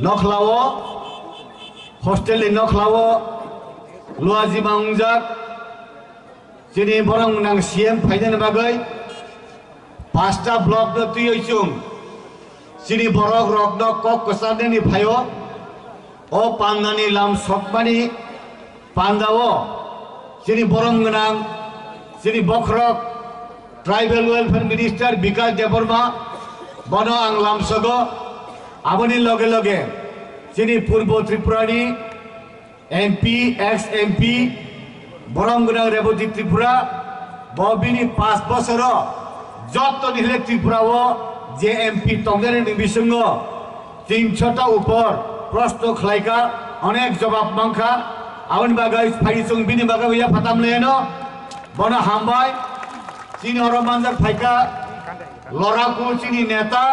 नखलावो hostel नखलावो लुआजी मांगजाक जोंनि बरं नां सीएम फाइनाल बागै पाँचटा ब्लक न तुयैसुं जोंनि बरक रकन कक कसारनि फायो ओ पान्नानि लाम सकमानि पान्दावो जोंनि बरं गोनां जोंनि बख्रक ट्राइबल वेलफेयर मिनिस्टार विकास देबबर्मा बनो आं लामसगो आबोनि लगे लगे जोंनि पूर्व त्रिपुरानि एमपी एक्स एमपी बरं गोनां रेवती त्रिपुरा बबिनि 5 बोसोर जत निले त्रिपुराओ जे एमपी तंगेनि बिसंगो 300टा ऊपर प्रश्न खलायका अनेक जवाब मांखा आवन बागै फाइसुं बिनि बागै या फातामलेनो बनो हामबाय चीन अरमानजार फाइका लराकु चीनी नेता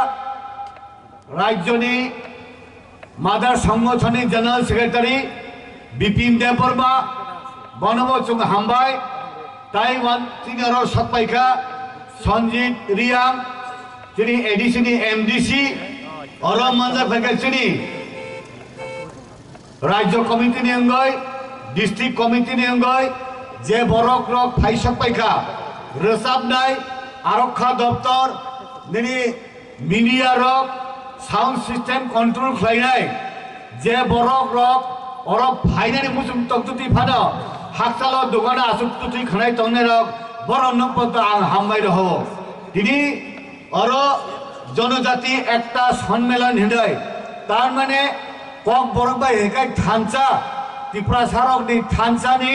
राज्यनि मादार संगठननि जनरल सेक्रेटारि बिपिन देबबर्मा बनबो चुं हामबाय ताइवान चीनर सकपाइका संजीत रियां चीनी एडिसिनि एमडीसी अरमानजार फाइका चीनी राज्य कमिटिनि अंगै डिस्ट्रिक्ट कमिटिनि अंगै जे बरक रक फाइसकपाइका रोजाबनाय आरक्षा दफ्तर दिनै मीडिया रक साउंड सिस्टम कंट्रोल खालायनाय जे बरक रक अरब फाइनानि मुसुम तकतुति फानो हाकसाल दुगाना आसुक्तुति खानाय तंने रक बरन नपत आं हामबाय रहो दिनै अर जनजाति एकता सम्मेलन हिंदै तार माने कक बरक बाय हेकाय थानसा त्रिपुरा सारक नि थानसानि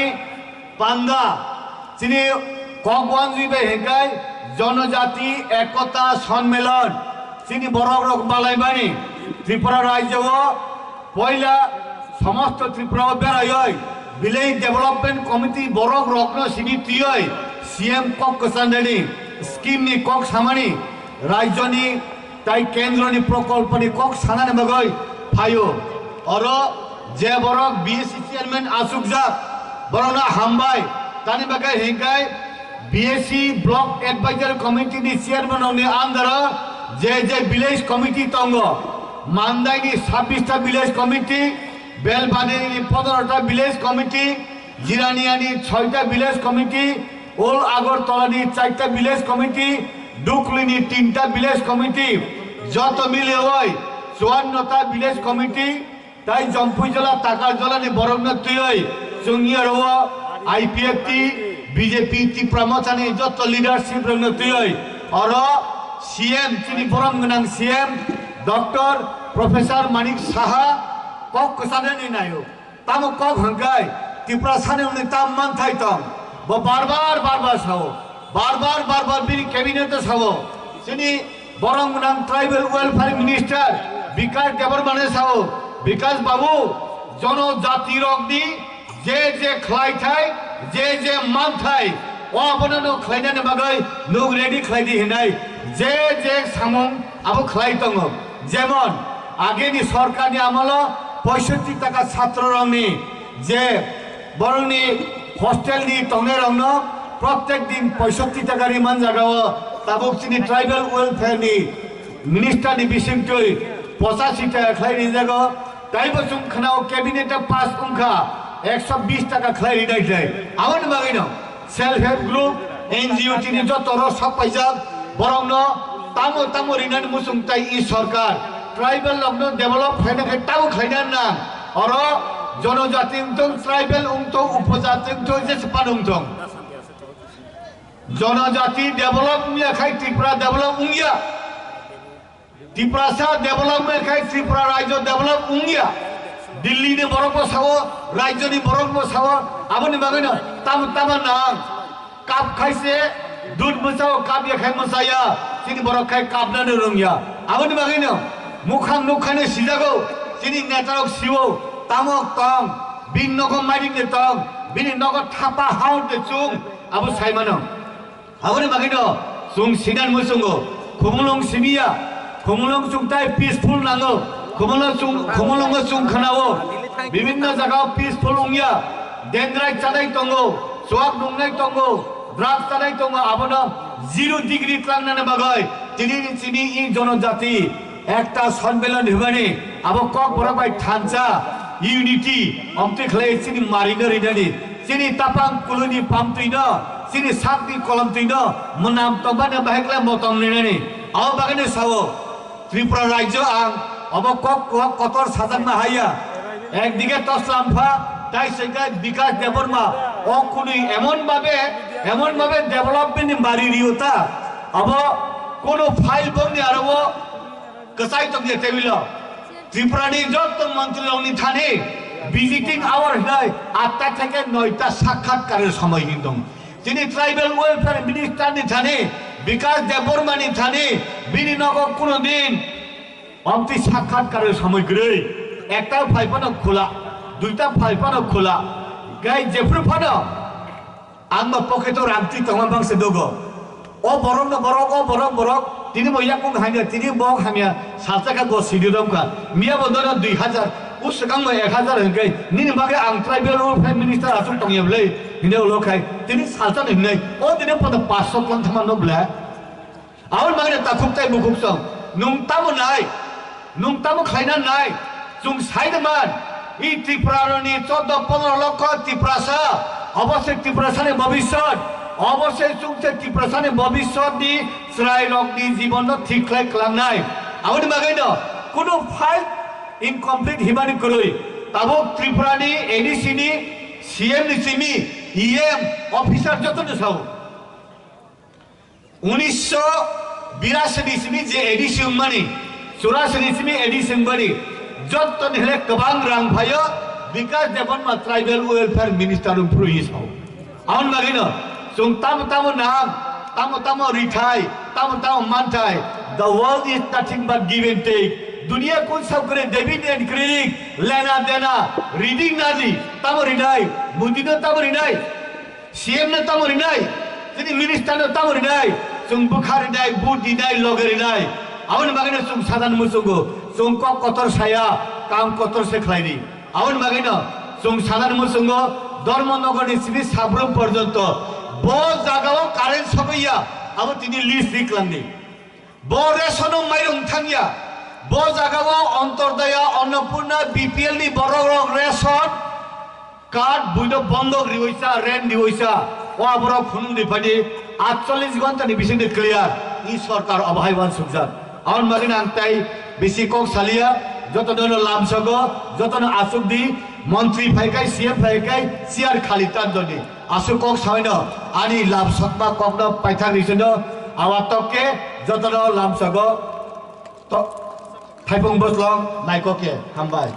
पांगा दिनै ककवानजी बाय हेकाय जनजाति एकता सम्मेलन चीनी बरक रक बालायबानी त्रिपुरा राज्य पहला समस्त त्रिपुरा बेराय विलेज डेवलपमेंट कमिटी बरक रकन सिनितियै सीएम कक कसान्डेनि स्कीम नि कक सामानि राज्यनि ताई केंद्रनि प्रकल्पनि कक सानानि बागै फायो और जे बरक बीएससी चेयरमैन आसुकजाक बरना हामबाय तानि बागै हेंगाय बीएससी ब्लॉक एडवाइजर कमिटी नि चेयरमैन नि आंदर जे विलेज कमिटी तंग मानदायनि 26टा विलेज कमिटी बेलबादेनि 15टा विलेज कमिटी जिरानियानि 6टा विलेज कमिटी ओल आगरतलानि 4टा विलेज कमिटी डुकलिनि 3टा विलेज कमिटी जत मिले होय 54टा विलेज कमिटी ताई जम्पुइजला ताकारजलानि बरगना तुयै जोंनि रवा आईपीएफटी बीजेपी त्रिपुरा मोर्चानि जत लीडरशिप रंगना तुयै और सीएम चीनी बरं गोनां CM doctor professor Manik Saha कक कसाने नायो ताम कक हंगाय त्रिपुरा साने उन्हें ताम मान थाई तंग वो बार बार सावो बार बार बिनी कैबिनेट सावो चीनी बरं गोनां ट्राइबल वेलफेयर मिनिस्टर विकास देबबर्मा सावो विकास बाबू जनजाति रकनि जे खलाय थाय जे मान थाय वाबनो खलायनानि बागै नुग रेडी खलायदि हिनाय जे सामुं आबो खलाय दङ जेमन आगेनि सरकारनि आमल 65 टाका छात्र रंनि जे बरंनि हस्टेलनि तंने रंनो प्रत्येक दिन 65 टाका रिमान जागाव ताबुकसिनि ट्राइबल वेलफेयरनि मिनिस्टारनि बिसिंतै 85 टाका खलायनि जागो ताइबो सुं खनाव कैबिनेट पास उंखा 120 टाका खलायनि दायथाय आवन बागैनो सेल्फ हेल्प ग्रुप एनजीओ चीनी जो तोरो सब पैसा बरंनो तामो रिनानि मुसुंगताय ई सरकार ट्राइबल लग्न डेवलप हैने के ताव खैनान ना और जनजाति उंतों ट्राइबल उंतों उपजाति उंतों जैसे पानुंतों जनजाति डेवलप में खाई त्रिपुरा डेवलप उंगिया त्रिपुरा सा डेवलप में खाई त्रिपुरा राज्य डेवलप उंगिया दिल्ली ने बरक सावो राज्य ने बरक सावो आबनि बागैनो ताम नां काप खाइसे दूध मसाओ काप या खाइ मसाया चीनी बरक खाइ कापनानो रोंगिया आबनि बागैनो मुखां नुखाने सिजागो चीनी नेतारक सिवो तामक तंग बिन नगो माइदिं ने तंग बिनि नगो थापा हाउ दे चुं आबो साइमानो आबनि बागैनो चुं सिनान मुसुंगो खुमुलुं सिमिया खुमुलुं चुंताय पीसफुल नांगो खुमुलुं चुं खनावो विभिन्न जगह पीसफुल उंगिया डेंद्राय चानाय तंगो सुवाक नुंनाय तंगो ड्राग्स चानाय तंगो आबनो 0 डिग्री क्लांनाने बागै चीनी ई जनजाति একটা সম্মেলন হবানি abo kok borok bai thansa unity omte khlai sini marina rinani sini tapang kuluni pamtuina sini sakti kolamtuina menam tobana bahekla motom rinani aw bagane sawo Tripura রাজ্য আং abo kok kotor sajan na haya একদিকে তসলামফা তাই সেটা বিকাশ দেববর্মা ও কোনি এমন ভাবে development বাড়ি রিওতা আব কোন ফাইল বংনি আরব কসাই তো দিয়ে টেবিল ত্রিপুরানি যত মন্ত্রী লংনি থানে ভিজিটিং আওয়ার নাই 8টা থেকে 9টা সাক্ষাৎকারের সময় কিন্তু তিনি ট্রাইবাল ওয়েলফেয়ার মিনিস্টার নি থানে বিকাশ দেববর্মা নি থানে বিনিনগর কোনদিন অমতি সাক্ষাৎকারের সময় গ্রে একটা ফাইপানো খোলা দুইটা ফাইপানো খোলা গাই যেফুর ফানো আংবা পকেটও রামতি তমা বাংসে দগো ও বরং না বরং তিনি মইয়া কোন হামিয়া তিনি বক হামিয়া সালসাকা গো সিডিরমকা মিয়া বদনা 2000 উসগাং 1000 হই নিনি বাগে আং ট্রাইবেল ওয়েলফেয়ার মিনিস্টার আসুন টংয়েবলে হিনে লোকাই তিনি সালসা নিনে ও দিনে পদ 500 প্লান থামানো বলে আউন মাগে তাকুপতাই মুকুপসং নুংতামো খাইনা নাই जों साइडमान इ त्रिपुरानि 14-15 लक्ष त्रिपुरासा अवश्य त्रिपुरासानि भविष्यत अवश्य जोंसे त्रिपुरासानि भविष्यतनि स्राय रकनि जीवन थिखलाय खालामनाय आउनि मागैनो कुनु फाइल इनकमप्लीट हिबानि गरै ताबो त्रिपुरानि एडिसिनि सीएम निसिमि ईएम अफिसार जतनो साव 1982 निसिमि जे एडिसिम मानि 84 निसिमि एडिसिम बानि যত নিলে কবাং রাং ভাইও Bikash Debbarma tribal welfare minister প্রহিস হও আউন মাগিন जों তাম নাম তাম রিঠাই তাম মানঠাই the world is nothing but give and take দুনিয়া কোন সব করে ডেবিট এন্ড ক্রেডিট লেনা দেনা রিডিং নাজি তাম রিনাই মুদিনো তাম রিনাই সিএম নে তাম রিনাই তিনি মিনিস্টার নে তাম রিনাই जों বুখারি নাই বুদি নাই লগেরি নাই আউন মাগিন जों সাধারণ মুসুগো जों कतर साया काम कतर से खलायनि आउन मागैनो जों साधारण मुसुंगो धर्मनगरनि सिबि साब्रम पर्यन्त ब जागाव कारेन्ट सबैया अब तिनि लिस्ट दिक्लांनि ब रेशन माइरं थांगिया ब जागाव अंतरदया अन्नपूर्णा बीपीएल नि बरग रेशन कार्ड बुइनो बंधक रिवैसा रेन दिवैसा ओ आबरा फुनुं दिफानि 48 घन्टानि बिसिनि क्लियार इ सरकार अभायवान सुखजान आउन मागैनो आंताई बेसि कक सालिया जतन लामसग जतन आसुक दी मंत्री फाइकाय सीएम फाइकाय सियार खाली तानजनि आसु कक साइन आनि लामसक बा ककनो पाइथा रिसनो आवातके जतन लामसग तो थाइपंग बसलं नायकके हामबाय।